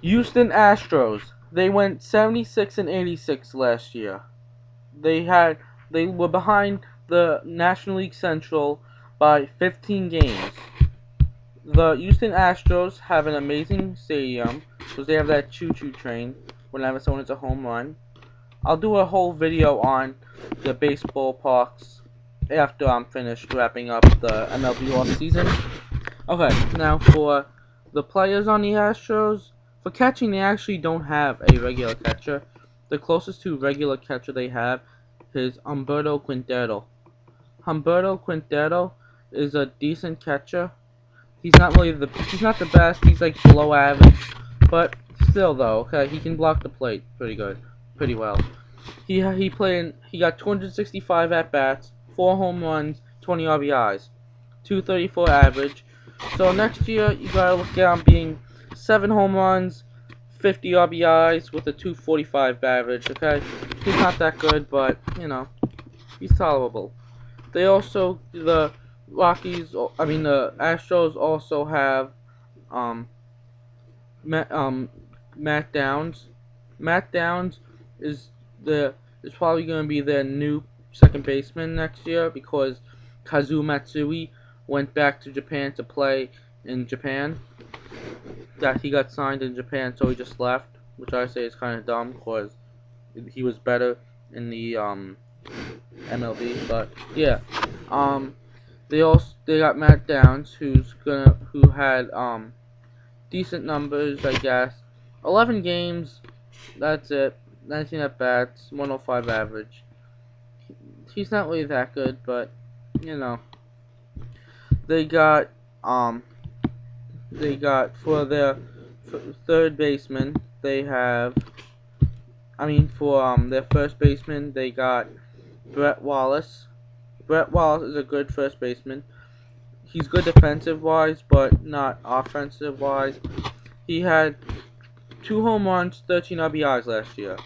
Houstan Astros. They went 76-86 last year. They were behind the National League Central by 15 games. The Houston Astros have an amazing stadium because they have that choo-choo train whenever someone hits a home run. I'll do a whole video on the baseball parks after I'm finished wrapping up the MLB offseason. Okay, now for the players on the Astros, for catching they actually don't have a regular catcher. The closest to regular catcher they have is Humberto Quintero. Humberto Quintero is a decent catcher. He's not the best. He's like below average, but still though, okay, he can block the plate pretty well. He got 265 at bats, 4 home runs, 20 RBIs, 234 average. So next year you gotta look at him being 7 home runs, 50 RBIs with a 245 average. Okay, he's not that good, but he's tolerable. The Astros also have um, Matt Downs. Matt Downs is is probably going to be their new second baseman next year because Kazu Matsui went back to Japan to play in Japan. That he got signed in Japan, so he just left, which I say is kind of dumb because he was better in the MLB. But yeah, they got Matt Downs who had decent numbers, I guess. 11 games, that's it. 19 at bats, 105 average. He's not really that good, but you know. They got for their third baseman, for their first baseman, they got Brett Wallace. Brett Wallace is a good first baseman. He's good defensive wise, but not offensive wise. He had 2 home runs, 13 RBIs last year.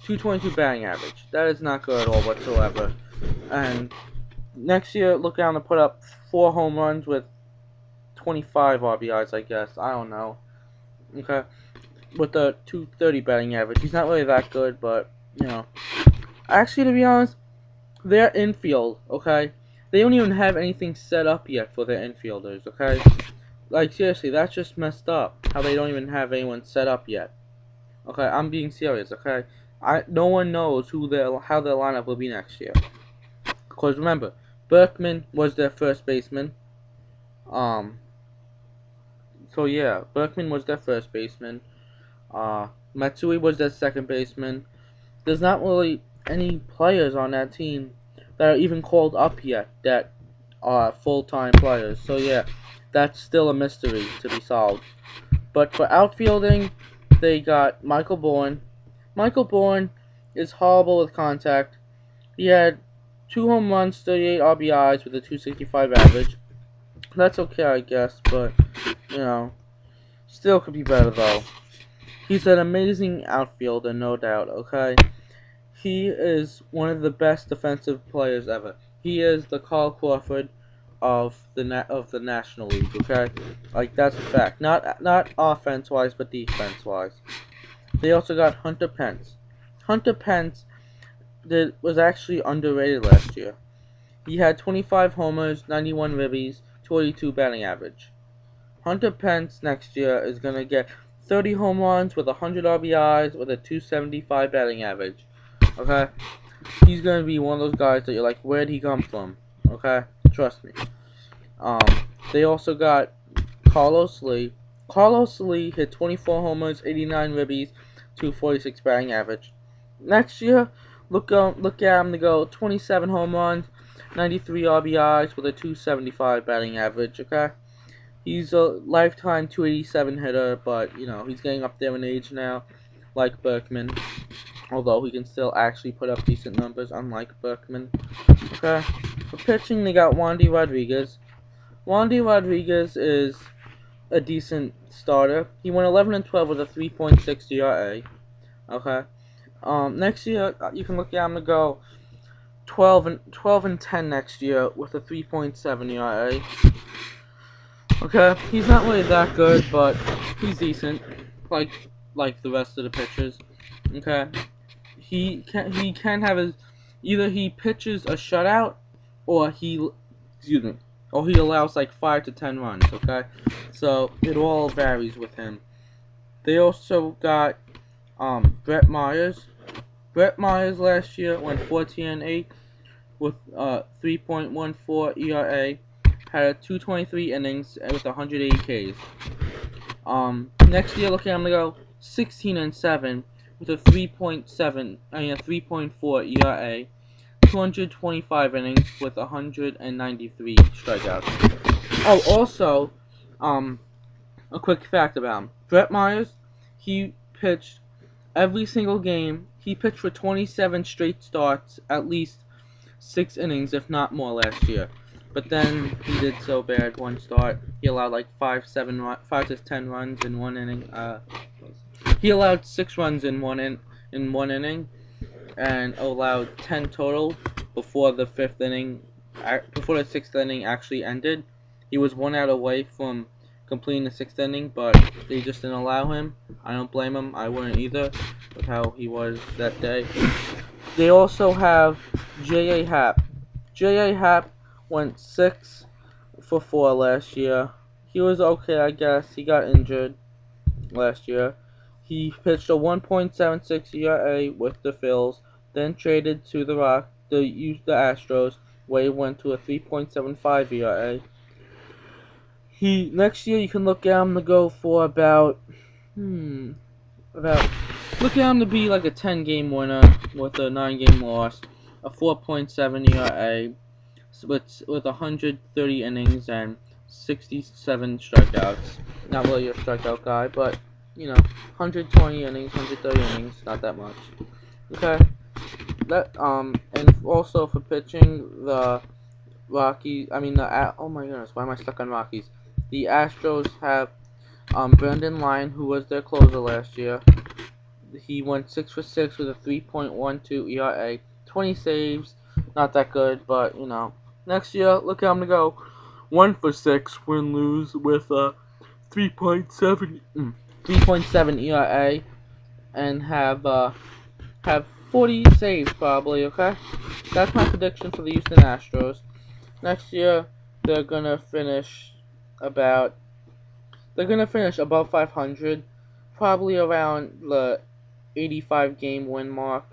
222 batting average. That is not good at all whatsoever. And next year, look down to put up 4 home runs with 25 RBIs, I guess. I don't know. Okay. With a 230 batting average. He's not really that good, but, Actually, to be honest, their infield, okay? They don't even have anything set up yet for their infielders, okay? Like, seriously, that's just messed up. How they don't even have anyone set up yet. Okay, I'm being serious, okay? No one knows how their lineup will be next year. Because remember, Berkman was their first baseman. So yeah, Berkman was their first baseman. Matsui was their second baseman. There's not really any players on that team that are even called up yet that are full-time players. So yeah, that's still a mystery to be solved. But for outfielding, they got Michael Bourne. Michael Bourne is horrible with contact. He had 2 home runs, 38 RBIs with a 265 average. That's okay, I guess, but, still could be better, though. He's an amazing outfielder, no doubt, okay? He is one of the best defensive players ever. He is the Carl Crawford of the National League, okay? Like, that's a fact. Not offense-wise, but defense-wise. They also got Hunter Pence. Hunter Pence was actually underrated last year. He had 25 homers, 91 ribbies, 22 batting average. Hunter Pence next year is going to get 30 home runs with 100 RBIs with a 275 batting average. Okay? He's going to be one of those guys that you're like, where'd he come from? Okay? Trust me. They also got Carlos Lee. Carlos Lee hit 24 homers, 89 ribbies, 246 batting average. Next year, look at him to go 27 home runs, 93 RBIs with a 275 batting average, okay? He's a lifetime 287 hitter, but, he's getting up there in age now, like Berkman. Although he can still actually put up decent numbers, unlike Berkman. Okay? For pitching, they got Wandy Rodriguez. Wandy Rodriguez is a decent starter. He went 11-12 with a 3.6 ERA. Okay? Next year, you can look at him to go 12 and 10 next year with a 3.7 ERA. Okay, he's not really that good, but he's decent, like the rest of the pitchers. Okay, he can have his either he pitches a shutout or excuse me or he allows like 5 to 10 runs. Okay, so it all varies with him. They also got Brett Myers. Brett Myers last year went 14-8 with 3.14 ERA, had a 223 innings with 180 Ks. Next year, looking at him to go 16-7 with a 3.4 ERA, 225 innings with 193 strikeouts. Oh, also, a quick fact about him: Brett Myers, he pitched every single game. He pitched for 27 straight starts, at least 6 innings, if not more, last year. But then he did so bad one start. He allowed like 5 to 10 runs in one inning. He allowed 6 runs in one inning, and allowed 10 total before the before the 6th inning actually ended. He was 1 out away from completing the 6th inning, but they just didn't allow him. I don't blame him. I wouldn't either, with how he was that day. They also have J.A. Happ. J.A. Happ went 6 for 4 last year. He was okay, I guess. He got injured last year. He pitched a 1.76 ERA with the Phils, then traded to the Astros, where he went to a 3.75 ERA. Next year you can look at him to go for about look at him to be like a 10-game winner with a 9-game loss, a 4.7 ERA with 130 innings and 67 strikeouts. Not really a strikeout guy, but 120 innings, 130 innings, not that much. Okay, and also for pitching, the Rockies. Oh my goodness, why am I stuck on Rockies? The Astros have Brandon Line, who was their closer last year. He went 6 for 6 with a 3.12 ERA, 20 saves, not that good, but Next year, look at him to go 1 for 6 win-lose with a 3.7 ERA, and have 40 saves probably. Okay, that's my prediction for the Houston Astros. Next year, they're gonna finish above 500, probably around the 85-game win mark.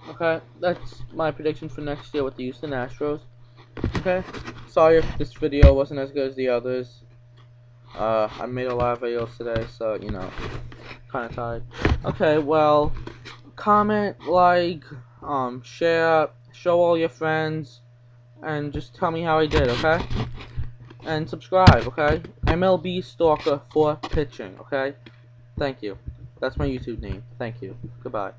Okay, that's my prediction for next year with the Houston Astros. Okay, sorry if this video wasn't as good as the others. I made a lot of videos today, so kind of tired. Okay, well, comment, like, share, show all your friends, and just tell me how I did. Okay, and subscribe. Okay, MLB Stalker for pitching. Okay, thank you. That's my YouTube name. Thank you. Goodbye.